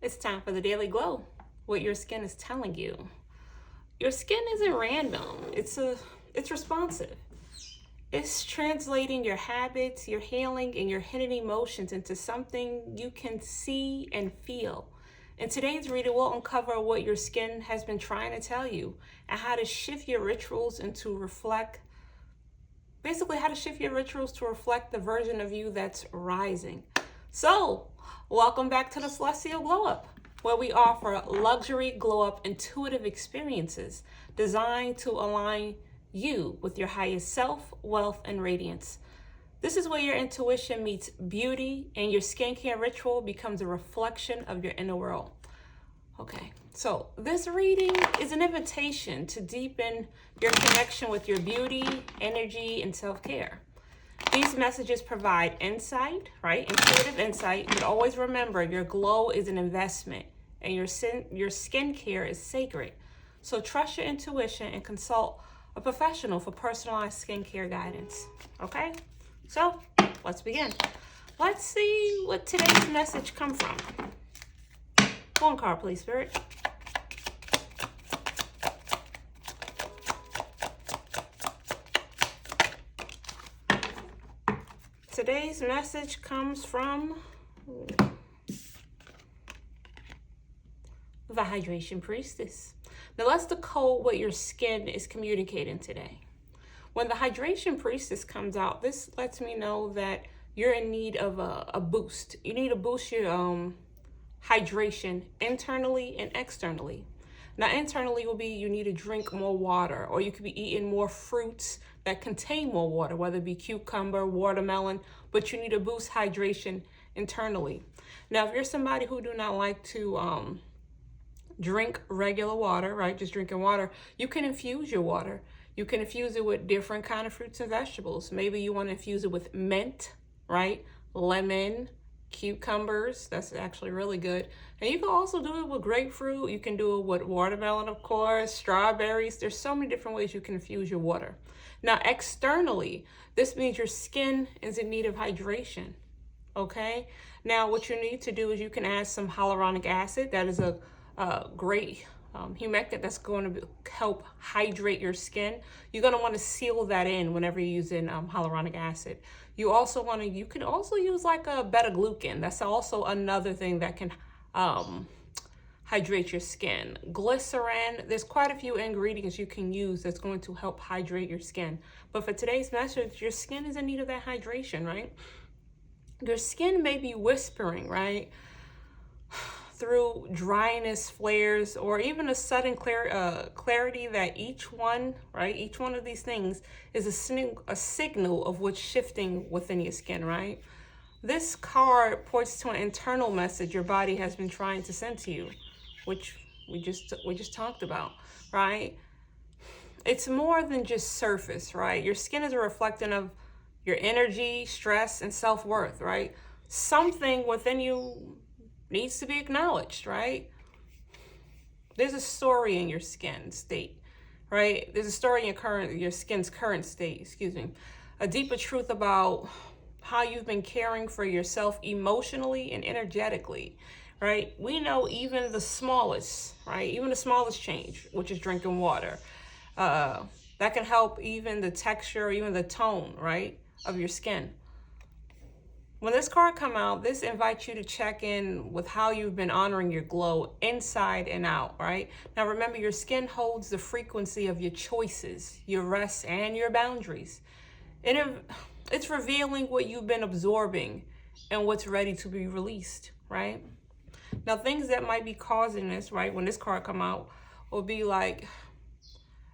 It's time for the Daily Glow. What your skin is telling you. Your skin isn't random. It's responsive. It's translating your habits, your healing, and your hidden emotions into something you can see and feel. In today's reading, we'll uncover what your skin has been trying to tell you and how to shift your rituals how to shift your rituals to reflect the version of you that's rising. So, welcome back to the Celestial Glow Up, where we offer luxury glow up intuitive experiences designed to align you with your highest self, wealth, and radiance. This is where your intuition meets beauty and your skincare ritual becomes a reflection of your inner world. Okay, so this reading is an invitation to deepen your connection with your beauty, energy, and self-care. These messages provide insight, right? Intuitive insight, but always remember your glow is an investment and your skincare is sacred. So trust your intuition and consult a professional for personalized skincare guidance. Okay? So let's begin. Let's see what today's message comes from. One card, please, Spirit. Today's message comes from the Hydration Priestess. Now let's decode what your skin is communicating today. When the Hydration Priestess comes out, this lets me know that you're in need of a boost. You need to boost your hydration internally and externally. Now internally will be you need to drink more water, or you could be eating more fruits that contain more water, whether it be cucumber, watermelon, but you need to boost hydration internally. Now if you're somebody who do not like to drink regular water, right, just drinking water, you can infuse your water. You can infuse it with different kind of fruits and vegetables. Maybe you want to infuse it with mint, right, lemon, cucumbers. That's actually really good. And you can also do it with grapefruit. You can do it with watermelon, of course, strawberries. There's so many different ways you can infuse your water. Now externally, this means your skin is in need of hydration. Okay, now what you need to do is you can add some hyaluronic acid. That is a great humectant that's going to help hydrate your skin. You're going to want to seal that in whenever you're using hyaluronic acid. You can also use like a beta-glucan. That's also another thing that can hydrate your skin. Glycerin, there's quite a few ingredients you can use that's going to help hydrate your skin. But for today's message, your skin is in need of that hydration, right? Your skin may be whispering, right? Through dryness, flares, or even a sudden clarity that each one of these things is a signal of what's shifting within your skin, right? This card points to an internal message your body has been trying to send to you, which we just talked about, right? It's more than just surface, right? Your skin is a reflection of your energy, stress, and self-worth, right? Something within you needs to be acknowledged, right? There's a story in your skin state, right? There's a story in your skin's current state, a deeper truth about how you've been caring for yourself emotionally and energetically, right? We know even the smallest change, which is drinking water, that can help even the texture, even the tone, right, of your skin. When this card come out, this invites you to check in with how you've been honoring your glow inside and out, right? Now remember, your skin holds the frequency of your choices, your rests, and your boundaries. It's revealing what you've been absorbing and what's ready to be released, right? Now things that might be causing this, right, when this card come out, will be like,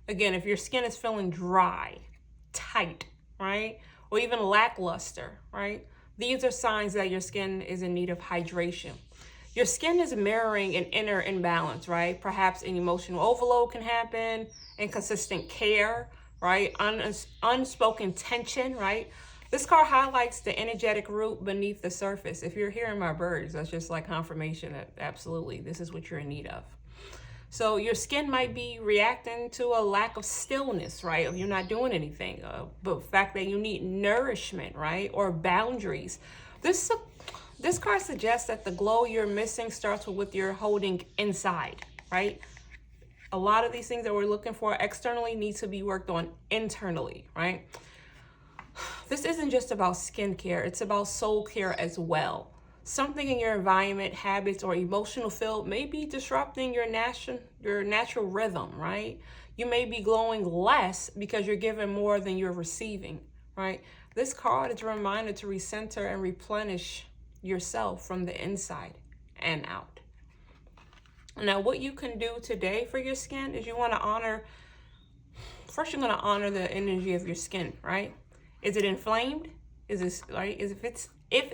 again, if your skin is feeling dry, tight, right, or even lackluster, right? These are signs that your skin is in need of hydration. Your skin is mirroring an inner imbalance, right? Perhaps an emotional overload can happen, inconsistent care, right? Unspoken tension, right? This card highlights the energetic root beneath the surface. If you're hearing my birds, that's just like confirmation that absolutely this is what you're in need of. So your skin might be reacting to a lack of stillness, right? Of you not doing anything, but the fact that you need nourishment, right? Or boundaries. This This card suggests that the glow you're missing starts with what you're holding inside, right? A lot of these things that we're looking for externally need to be worked on internally, right? This isn't just about skincare, it's about soul care as well. Something in your environment, habits, or emotional field may be disrupting your natural rhythm, right? You may be glowing less because you're giving more than you're receiving, right? This card is a reminder to recenter and replenish yourself from the inside and out. Now, what you can do today for your skin is you want to honor, first you're going to honor the energy of your skin, right? Is it inflamed? Is this, right? If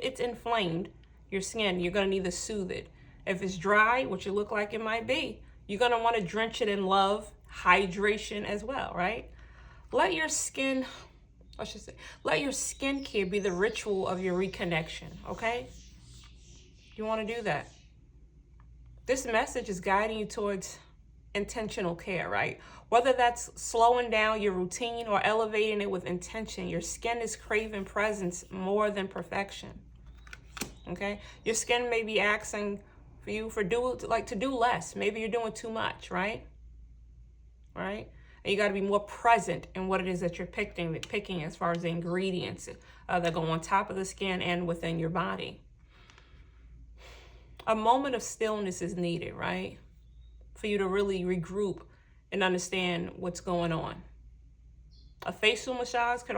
it's inflamed, your skin, you're going to need to soothe it. If it's dry, which it look like it might be, you're going to want to drench it in love, hydration as well, right? Let your skincare be the ritual of your reconnection, okay? You want to do that. This message is guiding you towards intentional care, right? Whether that's slowing down your routine or elevating it with intention, your skin is craving presence more than perfection. Okay, your skin may be asking for you to do less. Maybe you're doing too much, right? Right? And you got to be more present in what it is that you're picking as far as the ingredients that go on top of the skin and within your body. A moment of stillness is needed, right? For you to really regroup and understand what's going on. A facial massage can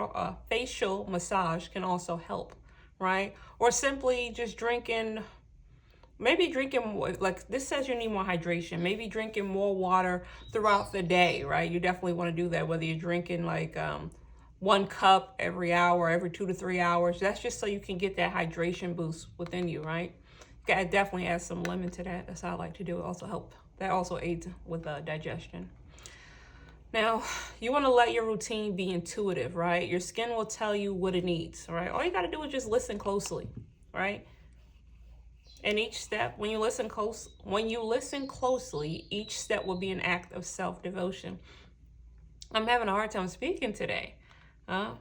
also help, right? Or simply just maybe drinking more, like this says you need more hydration, maybe drinking more water throughout the day, right? You definitely want to do that, whether you're drinking like 1 cup every hour, every 2 to 3 hours. That's just so you can get that hydration boost within you, right? You gotta definitely add some lemon to that. That's how I like to do it. That also aids with digestion. Now, you want to let your routine be intuitive, right? Your skin will tell you what it needs, right? All you got to do is just listen closely, right? And each step, when you listen closely, each step will be an act of self-devotion. I'm having a hard time speaking today.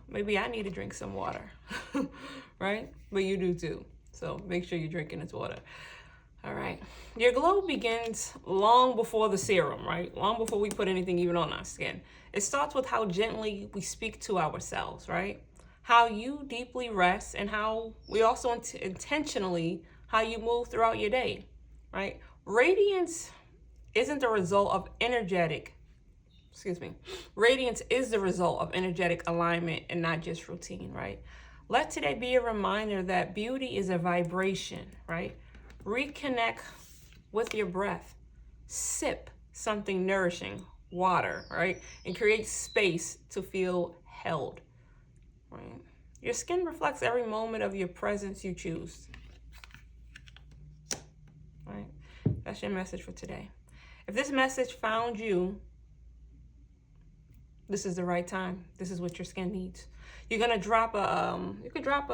Maybe I need to drink some water, right? But you do too. So make sure you're drinking this water. All right. Your glow begins long before the serum, right? Long before we put anything even on our skin. It starts with how gently we speak to ourselves, right? How you deeply rest, and how we also intentionally, how you move throughout your day, right? Radiance isn't the result of Radiance is the result of energetic alignment and not just routine, right? Let today be a reminder that beauty is a vibration, right? Reconnect with your breath. Sip something nourishing, water, right? And create space to feel held, right? Your skin reflects every moment of your presence you choose, right? That's your message for today. If this message found you, this is the right time. This is what your skin needs. You're gonna drop you could drop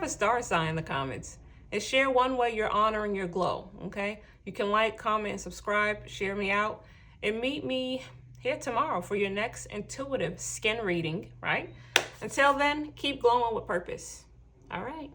a star sign in the comments and share one way you're honoring your glow, okay? You can like, comment, and subscribe, share me out, and meet me here tomorrow for your next intuitive skin reading, right? Until then, keep glowing with purpose. All right.